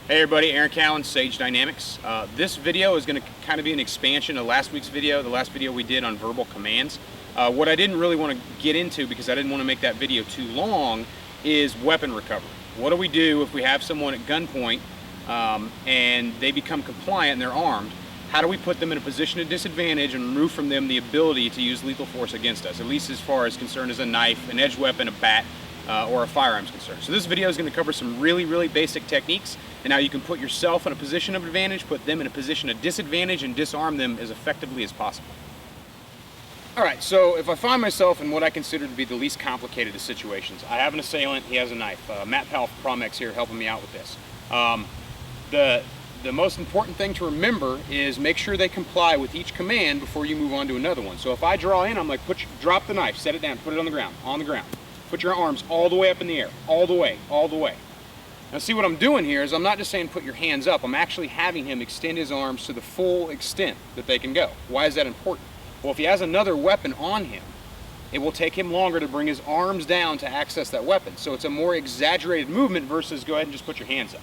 Hey everybody, Aaron Cowan, Sage Dynamics. This video is going to kind of be an expansion of last week's video, the last video we did on verbal commands. What I didn't really want to get into, because I didn't want to make that video too long, is weapon recovery. What do we do if we have someone at gunpoint and they become compliant and they're armed? How do we put them in a position of disadvantage and remove from them the ability to use lethal force against us, at least as far as concerned as a knife, an edged weapon, a bat, or a firearm's concerned. So this video is going to cover some really basic techniques and how you can put yourself in a position of advantage, put them in a position of disadvantage, and disarm them as effectively as possible. Alright, so if I find myself in what I consider to be the least complicated of situations, I have an assailant, he has a knife. Matt Powell from Promex here helping me out with this. The most important thing to remember is make sure they comply with each command before you move on to another one. So if I draw in, I'm like, drop the knife, set it down, put it on the ground. Put your arms all the way up in the air, all the way. Now see, what I'm doing here is I'm not just saying put your hands up, I'm actually having him extend his arms to the full extent that they can go. Why is that important? Well, if he has another weapon on him, it will take him longer to bring his arms down to access that weapon. So it's a more exaggerated movement versus go ahead and just put your hands up.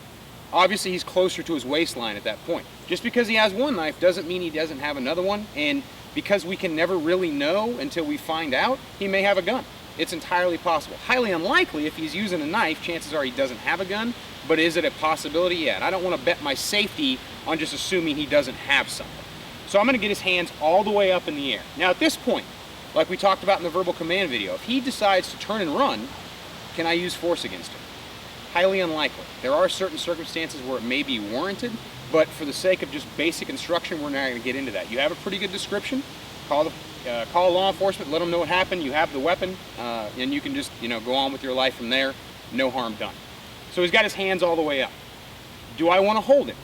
Obviously he's closer to his waistline at that point. Just because he has one knife doesn't mean he doesn't have another one, and because we can never really know until we find out, he may have a gun. It's entirely possible. Highly unlikely. If he's using a knife, chances are he doesn't have a gun, but is it a possibility? Yeah, and I don't want to bet my safety on just assuming he doesn't have something. So I'm going to get his hands all the way up in the air. Now at this point, like we talked about in the verbal command video, if he decides to turn and run, can I use force against him? Highly unlikely. There are certain circumstances where it may be warranted, but for the sake of just basic instruction, we're not going to get into that. You have a pretty good description. Call law enforcement, let them know what happened, you have the weapon, and you can just, go on with your life from there, no harm done. So he's got his hands all the way up. Do I want to hold him?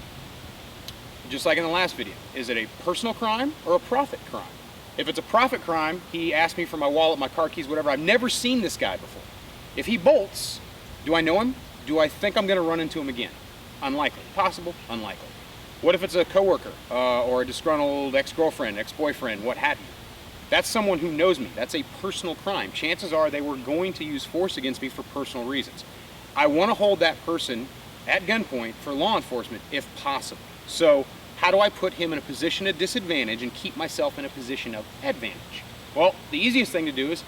Just like in the last video, is it a personal crime or a profit crime? If it's a profit crime, he asked me for my wallet, my car keys, whatever. I've never seen this guy before. If he bolts, do I know him? Do I think I'm going to run into him again? Unlikely. Possible? Unlikely. What if it's a coworker or a disgruntled ex-girlfriend, ex-boyfriend, what have you? That's someone who knows me. That's a personal crime. Chances are they were going to use force against me for personal reasons. I want to hold that person at gunpoint for law enforcement if possible. So how do I put him in a position of disadvantage and keep myself in a position of advantage? Well, the easiest thing to do is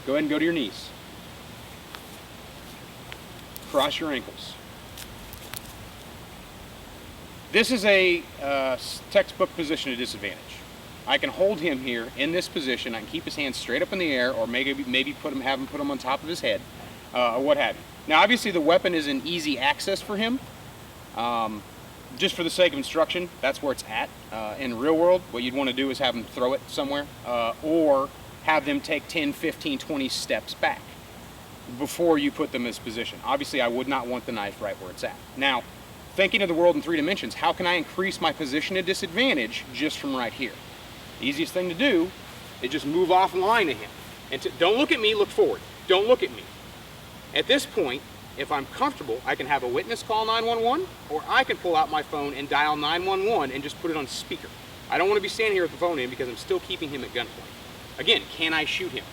go ahead and go to your knees. Cross your ankles. This is a textbook position of disadvantage. I can hold him here in this position. I can keep his hands straight up in the air, or maybe have him put them on top of his head, or what have you. Now, obviously, the weapon is an easy access for him. Just for the sake of instruction, that's where it's at. In the real world, what you'd want to do is have him throw it somewhere, or have them take 10, 15, 20 steps back before you put them in this position. Obviously, I would not want the knife right where it's at. Now, thinking of the world in 3 dimensions, how can I increase my position of disadvantage just from right here? The easiest thing to do is just move offline to him. And don't look at me, look forward. Don't look at me. At this point, if I'm comfortable, I can have a witness call 911, or I can pull out my phone and dial 911 and just put it on speaker. I don't want to be standing here with the phone in because I'm still keeping him at gunpoint. Again, can I shoot him?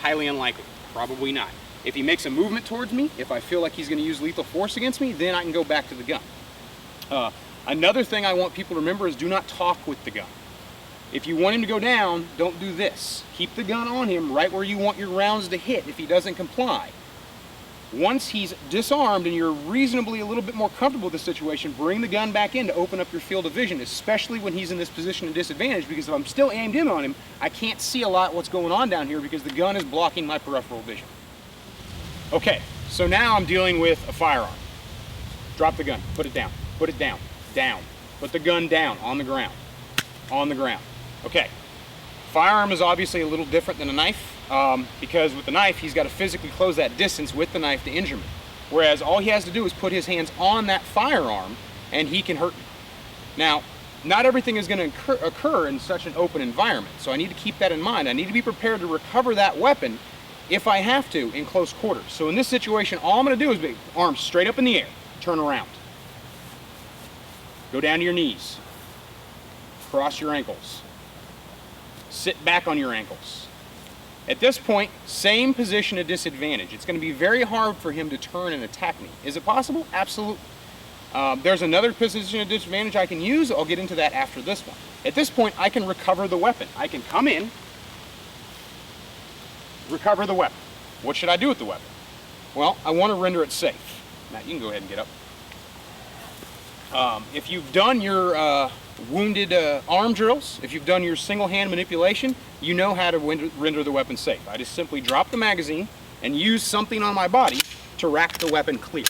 Highly unlikely. Probably not. If he makes a movement towards me, if I feel like he's going to use lethal force against me, then I can go back to the gun. Another thing I want people to remember is do not talk with the gun. If you want him to go down, don't do this. Keep the gun on him right where you want your rounds to hit if he doesn't comply. Once he's disarmed and you're reasonably a little bit more comfortable with the situation, bring the gun back in to open up your field of vision, especially when he's in this position of disadvantage, because if I'm still aimed in on him, I can't see a lot what's going on down here because the gun is blocking my peripheral vision. Okay, so now I'm dealing with a firearm. Drop the gun, put it down, down. Put the gun down, on the ground. Okay, firearm is obviously a little different than a knife because with the knife, he's got to physically close that distance with the knife to injure me. Whereas all he has to do is put his hands on that firearm and he can hurt me. Now, not everything is going to occur in such an open environment, so I need to keep that in mind. I need to be prepared to recover that weapon if I have to in close quarters. So in this situation, all I'm going to do is be arms straight up in the air, turn around. Go down to your knees. Cross your ankles. Sit back on your ankles. At this point, same position of disadvantage. It's going to be very hard for him to turn and attack me. Is it possible? Absolutely. There's another position of disadvantage I can use. I'll get into that after this one. At this point, I can recover the weapon. I can come in, recover the weapon. What should I do with the weapon? Well, I want to render it safe. Matt, you can go ahead and get up. If you've done your wounded arm drills, if you've done your single hand manipulation, you know how to render the weapon safe. I just simply drop the magazine and use something on my body to rack the weapon clear.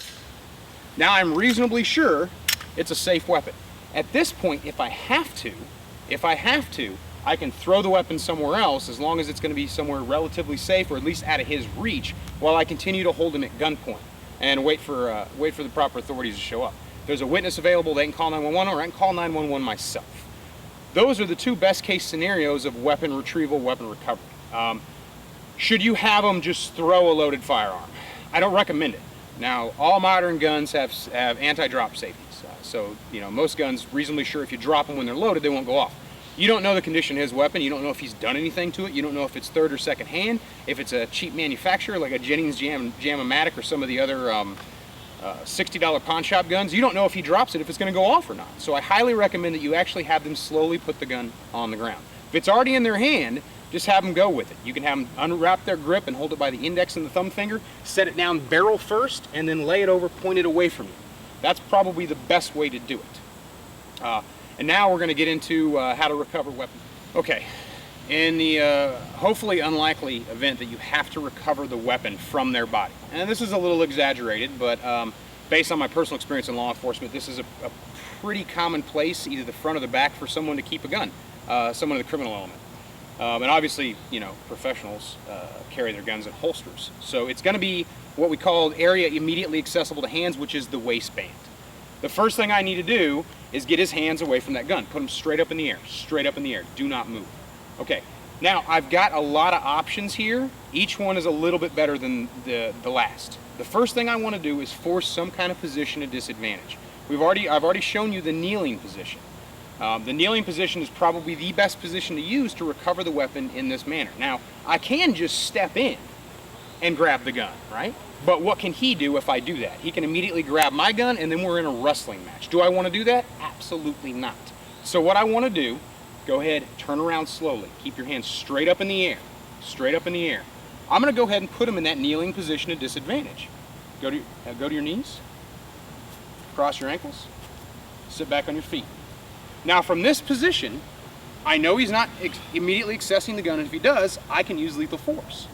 Now I'm reasonably sure it's a safe weapon. At this point, if I have to, I can throw the weapon somewhere else as long as it's going to be somewhere relatively safe or at least out of his reach while I continue to hold him at gunpoint and wait for the proper authorities to show up. If there's a witness available, they can call 911 or I can call 911 myself. Those are the two best case scenarios of weapon retrieval, weapon recovery. Should you have them just throw a loaded firearm? I don't recommend it. Now, all modern guns have anti-drop safeties. So, most guns, reasonably sure if you drop them when they're loaded, they won't go off. You don't know the condition of his weapon. You don't know if he's done anything to it. You don't know if it's third or second hand. If it's a cheap manufacturer like a Jennings Jam-O-Matic or some of the other $60 pawn shop guns, you don't know if he drops it, if it's going to go off or not. So I highly recommend that you actually have them slowly put the gun on the ground. If it's already in their hand, just have them go with it. You can have them unwrap their grip and hold it by the index and the thumb finger, set it down barrel first, and then lay it over, pointed away from you. That's probably the best way to do it. And now we're going to get into how to recover weapons. Okay, in the hopefully unlikely event that you have to recover the weapon from their body. And this is a little exaggerated, but based on my personal experience in law enforcement, this is a pretty common place, either the front or the back, for someone to keep a gun, someone in the criminal element. And obviously, professionals carry their guns in holsters. So it's going to be what we call area immediately accessible to hands, which is the waistband. The first thing I need to do is get his hands away from that gun. Put them straight up in the air, straight up in the air. Do not move. Okay, now I've got a lot of options here. Each one is a little bit better than the last. The first thing I want to do is force some kind of position of disadvantage. I've already shown you the kneeling position. The kneeling position is probably the best position to use to recover the weapon in this manner. Now, I can just step in and grab the gun, right? But what can he do if I do that? He can immediately grab my gun and then we're in a wrestling match. Do I want to do that? Absolutely not. So what I want to do, go ahead, turn around slowly. Keep your hands straight up in the air, straight up in the air. I'm going to go ahead and put him in that kneeling position of disadvantage. Go to your knees, cross your ankles, sit back on your feet. Now from this position, I know he's not immediately accessing the gun, and if he does, I can use lethal force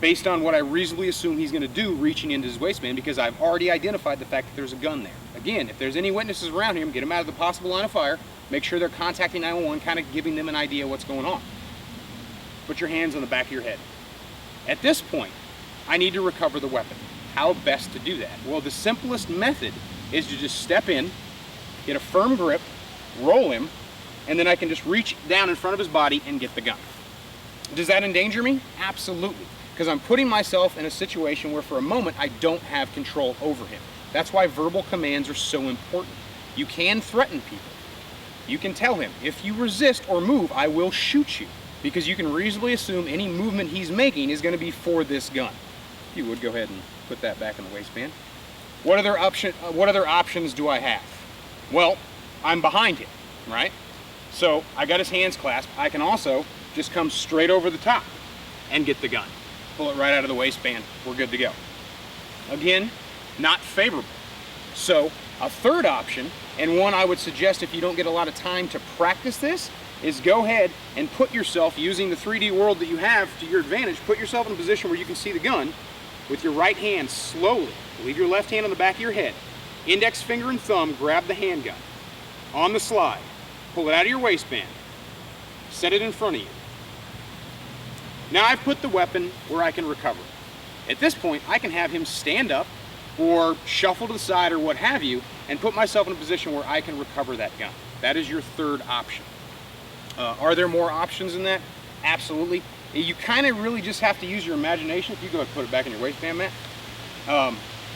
based on what I reasonably assume he's going to do reaching into his waistband, because I've already identified the fact that there's a gun there. Again, if there's any witnesses around him, get them out of the possible line of fire, make sure they're contacting 911, kind of giving them an idea what's going on. Put your hands on the back of your head. At this point, I need to recover the weapon. How best to do that? Well, the simplest method is to just step in, get a firm grip, roll him, and then I can just reach down in front of his body and get the gun. Does that endanger me? Absolutely. Because I'm putting myself in a situation where for a moment I don't have control over him. That's why verbal commands are so important. You can threaten people. You can tell him, if you resist or move, I will shoot you. Because you can reasonably assume any movement he's making is going to be for this gun. If you would, go ahead and put that back in the waistband. What other options do I have? Well, I'm behind him, right? So I got his hands clasped. I can also just come straight over the top and get the gun. Pull it right out of the waistband. We're good to go. Again, not favorable. So a third option, and one I would suggest if you don't get a lot of time to practice this, is go ahead and put yourself, using the 3D world that you have to your advantage, put yourself in a position where you can see the gun with your right hand slowly. Leave your left hand on the back of your head. Index finger and thumb grab the handgun. On the slide, pull it out of your waistband. Set it in front of you. Now I've put the weapon where I can recover it. At this point, I can have him stand up or shuffle to the side or what have you, and put myself in a position where I can recover that gun. That is your third option. Are there more options than that? Absolutely. You kind of really just have to use your imagination. If you go ahead and put it back in your waistband, Matt.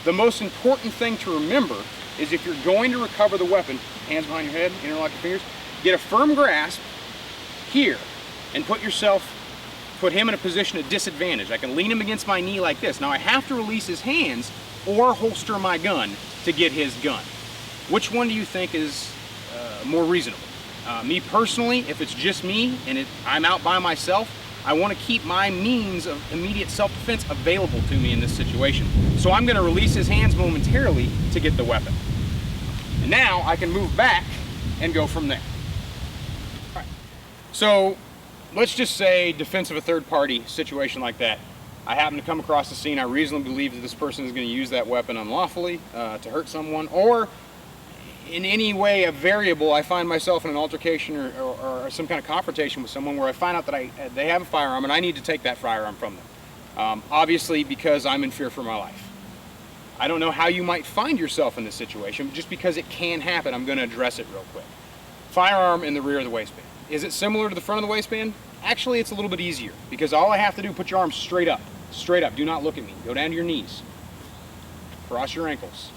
The most important thing to remember is if you're going to recover the weapon, hands behind your head, interlock your fingers, get a firm grasp here and put him in a position of disadvantage. I can lean him against my knee like this. Now I have to release his hands or holster my gun to get his gun. Which one do you think is more reasonable? Me personally, if it's just me and I'm out by myself, I want to keep my means of immediate self-defense available to me in this situation. So I'm going to release his hands momentarily to get the weapon. And now I can move back and go from there. All right. So let's just say defense of a third party situation like that. I happen to come across the scene. I reasonably believe that this person is going to use that weapon unlawfully to hurt someone, or in any way a variable. I find myself in an altercation or some kind of confrontation with someone where I find out that they have a firearm and I need to take that firearm from them. Obviously because I'm in fear for my life. I don't know how you might find yourself in this situation, but just because it can happen, I'm going to address it real quick. Firearm in the rear of the waistband. Is it similar to the front of the waistband? Actually, it's a little bit easier because all I have to do, put your arms straight up. Straight up. Do not look at me. Go down to your knees. Cross your ankles.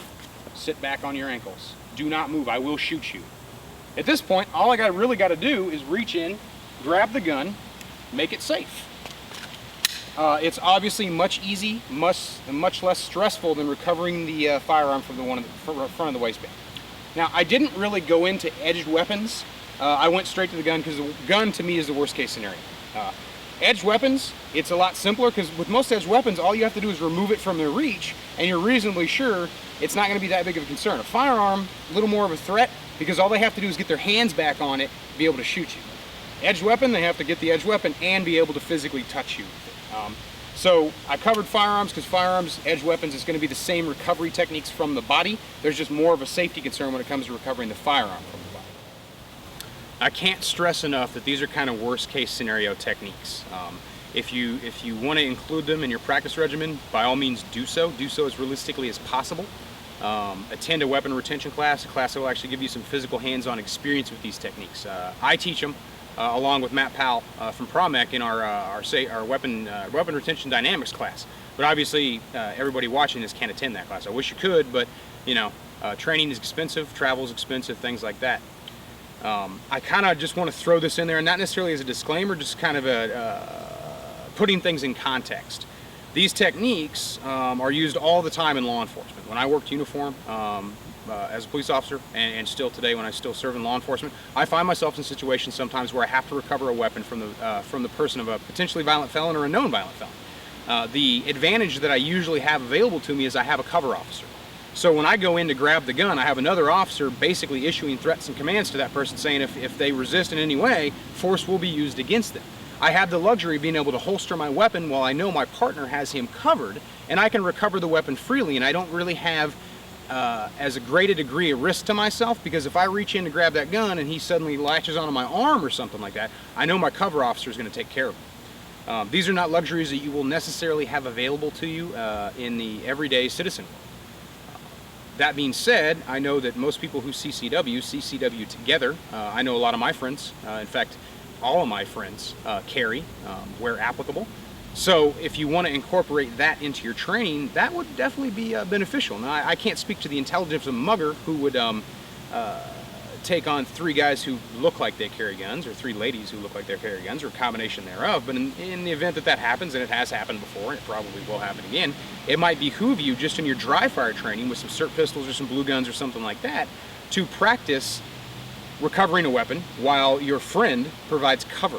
Sit back on your ankles. Do not move. I will shoot you. At this point, all I really got to do is reach in, grab the gun, make it safe. It's obviously much less stressful than recovering the firearm from the front of the waistband. Now, I didn't really go into edged weapons. I went straight to the gun because the gun to me is the worst case scenario. Edged weapons, it's a lot simpler because with most edged weapons, all you have to do is remove it from their reach and you're reasonably sure it's not going to be that big of a concern. A firearm, a little more of a threat because all they have to do is get their hands back on it to be able to shoot you. Edged weapon, they have to get the edged weapon and be able to physically touch you with it. So I covered firearms because firearms, edged weapons, is going to be the same recovery techniques from the body. There's just more of a safety concern when it comes to recovering the firearm from the body. I can't stress enough that these are kind of worst case scenario techniques. If you want to include them in your practice regimen, by all means do so. Do so as realistically as possible. Attend a weapon retention class, a class that will actually give you some physical hands-on experience with these techniques. I teach them along with Matt Powell from PROMEC in our weapon retention dynamics class. But obviously everybody watching this can't attend that class. I wish you could, but you know, training is expensive, travel is expensive, things like that. I kind of just want to throw this in there, and not necessarily as a disclaimer, just kind of putting things in context. These techniques are used all the time in law enforcement. When I worked uniform as a police officer, and still today when I still serve in law enforcement, I find myself in situations sometimes where I have to recover a weapon from the person of a potentially violent felon or a known violent felon. The advantage that I usually have available to me is I have a cover officer. So when I go in to grab the gun, I have another officer basically issuing threats and commands to that person saying if they resist in any way, force will be used against them. I have the luxury of being able to holster my weapon while I know my partner has him covered, and I can recover the weapon freely, and I don't really have as a great a degree of risk to myself, because if I reach in to grab that gun and he suddenly latches onto my arm or something like that, I know my cover officer is going to take care of him. These are not luxuries that you will necessarily have available to you in the everyday citizen world. That being said, I know that most people who CCW together. I know a lot of my friends, in fact, all of my friends carry where applicable. So if you want to incorporate that into your training, that would definitely be beneficial. Now, I can't speak to the intelligence of a mugger who would take on 3 guys who look like they carry guns, or 3 ladies who look like they carry guns, or a combination thereof. But in the event that that happens, and it has happened before, and it probably will happen again, it might behoove you just in your dry fire training with some SIRT pistols or some blue guns or something like that to practice recovering a weapon while your friend provides cover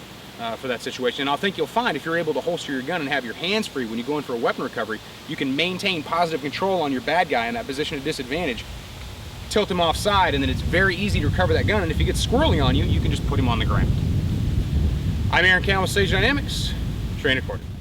for that situation. And I think you'll find if you're able to holster your gun and have your hands free when you go in for a weapon recovery, you can maintain positive control on your bad guy in that position of disadvantage, tilt him offside, and then it's very easy to recover that gun, and if he gets squirrely on you, you can just put him on the ground. I'm Aaron Cowan with Sage Dynamics. Train accordingly.